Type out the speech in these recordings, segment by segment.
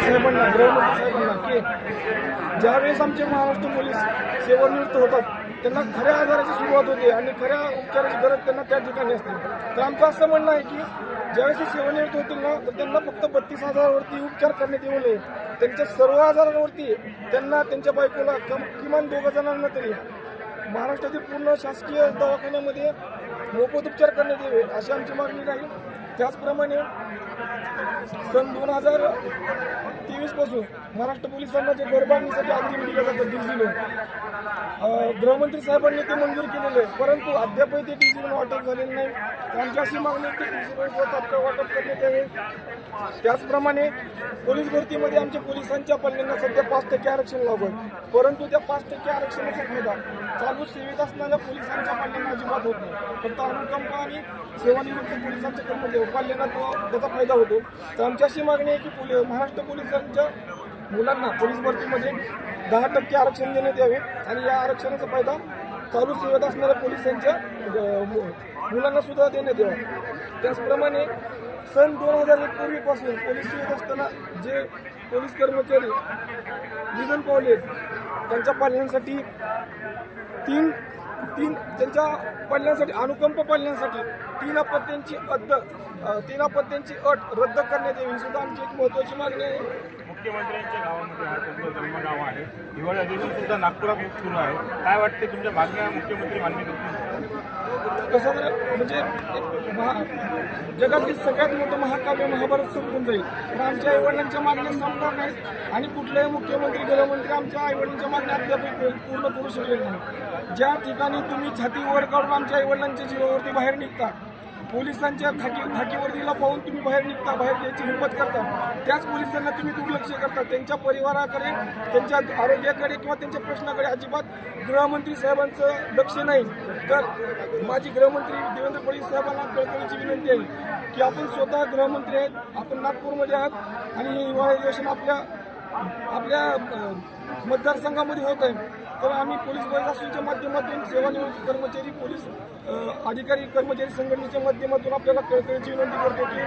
साहेबांना, गृहमंत्री साहेबांना की ज्यावेळेस आमचे महाराष्ट्र पोलीस सेवानिवृत्त होतात त्यांना खऱ्या आजाराची सुरुवात होते आणि खऱ्या उपचाराची गरज त्यांना त्या ठिकाणी असते. तर आमचं असं म्हणणं आहे की ज्यावेळेस ते सेवानिवृत्त होतील ना तर त्यांना फक्त 32,000वरती उपचार करण्यात येऊ नये. त्यांच्या सर्व आजारांवरती त्यांना त्यांच्या बायकोला किमान 2 जणांना तरी महाराष्ट्रातील पूर्ण शासकीय दवाखान्यामध्ये मोफत उपचार करण्यात यावे अशी आमची मागणी राहील. त्याचप्रमाणे सन 2023 पासून महाराष्ट्र पोलिसांना जे घरबांधणीसाठी अग्रिम दिलं जातं डीजी लोन, गृहमंत्री साहेबांनी ते मंजूर केलेले आहे, परंतु अद्यापही ते डीजी लोन वाटप झालेले नाही. तर आमची अशी मागणी आहे की डीजी लोन तात्काळ वाटप करण्यात यावे. त्याचप्रमाणे पोलीस भरतीमध्ये आमच्या पोलिसांच्या पल्ल्यांना सध्या 5% आरक्षण लागू आहे, परंतु त्या 5% आरक्षणाचा फायदा चालू सेवेत असणाऱ्या पोलिसांच्या पल्ल्यांना अजिबात होत नाही. फक्त अनुकंप आणि सेवानिवृत्त पोलिसांच्या कर्मचारी पल्ल्यांना त्याचा फायदा होतो. तर आमची अशी मागणी आहे की महाराष्ट्र पोलिसांच्या मुलांना पोलीस भरतीमध्ये 10% आरक्षण देण्यात यावे आणि या आरक्षणाचा फायदा चालू सेवेत असणाऱ्या पोलिसांच्या मुलांना सुद्धा देण्यात यावा. त्याचप्रमाणे सन 2001 पूर्वीपासून पोलीस सेवेत असताना जे पोलीस कर्मचारी निधन पावले त्यांच्या पालनांसाठी त्यांच्या पालनांसाठी अनुकंप पालनांसाठी 3 अपत्यांची अट रद्द करण्यात यावी ही सुद्धा आमची एक महत्त्वाची मागणी आहे. मुख्यमंत्र्यांच्या गावामध्ये हा तुमचं जन्मगाव आहे, हिवाळी अधिवेशन सुद्धा नागपुरात सुरू आहे. काय वाटते तुमच्या मागण्या मुख्यमंत्री मान्य करतील? कसं म्हणजे जगातील सगळ्यात मोठं महाकाव्य महाभारत संपून जाईल, तर आमच्या आईवडिलांच्या मागण्या संपणार नाहीत आणि कुठल्याही मुख्यमंत्री गृहमंत्री आमच्या आईवडिलांच्या मागण्या अद्याप पूर्ण करू शकले नाही. ज्या ठिकाणी तुम्ही छाती वर काढून आमच्या आईवडिलांच्या जीवावरती बाहेर निघता, पोलिसांच्या खाकीवर्दीला पाहून तुम्ही बाहेर निघता, बाहेर यायची हिंमत करता, त्याच पोलिसांना तुम्ही दुर्लक्ष करता. त्यांच्या परिवाराकडे, त्यांच्या आरोग्याकडे किंवा त्यांच्या प्रश्नाकडे अजिबात गृहमंत्री साहेबांचं लक्ष नाही. तर माझी गृहमंत्री देवेंद्र फडणवीस साहेबांना कळकळीची विनंती आहे की आपण स्वतः गृहमंत्री आहेत, आपण नागपूरमध्ये आहात आणि हे हिवाळी अधिवेशन आपल्या मतदारसंघामध्ये होत आहे. तर आम्ही पोलीस प्रशासनाच्या माध्यमातून सेवानिवृत्त कर्मचारी, पोलीस अधिकारी, कर्मचारी संघटनेच्या माध्यमातून आपल्याला कळकळीची विनंती करतो की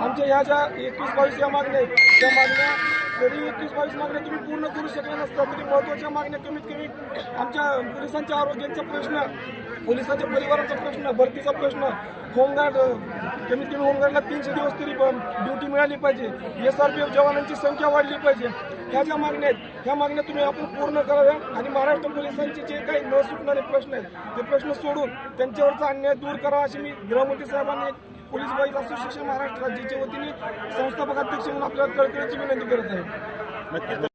आमच्या ह्या ज्या 21-22 या मागण्या आहेत, त्या मागण्या जरी 21-22 मागण्या तुम्ही पूर्ण करू शकल्या नसता तरी महत्त्वाच्या मागण्या कमीत कमी आमच्या पोलिसांच्या आरोग्याचा प्रश्न, पोलिसांच्या परिवाराचा प्रश्न, भरतीचा प्रश्न, होमगार्ड कमीत कमी होमगार्डला 300 दिवस तरी ड्युटी मिळाली पाहिजे, SRPF जवानांची संख्या वाढली पाहिजे, ह्या ज्या मागण्या आहेत ह्या मागण्या तुम्ही आपण पूर्ण कराव्या आणि महाराष्ट्र पोलिसांचे जे काही न सुटणारे प्रश्न आहेत ते प्रश्न सोडून त्यांच्यावरचा अन्याय दूर करावा अशी मी गृहमंत्री साहेबांनी पोलीस बॉईज असोसिएशन महाराष्ट्र राज्याच्या वतीने संस्थापक अध्यक्ष म्हणून आपल्याला कळकळीची विनंती करत आहे.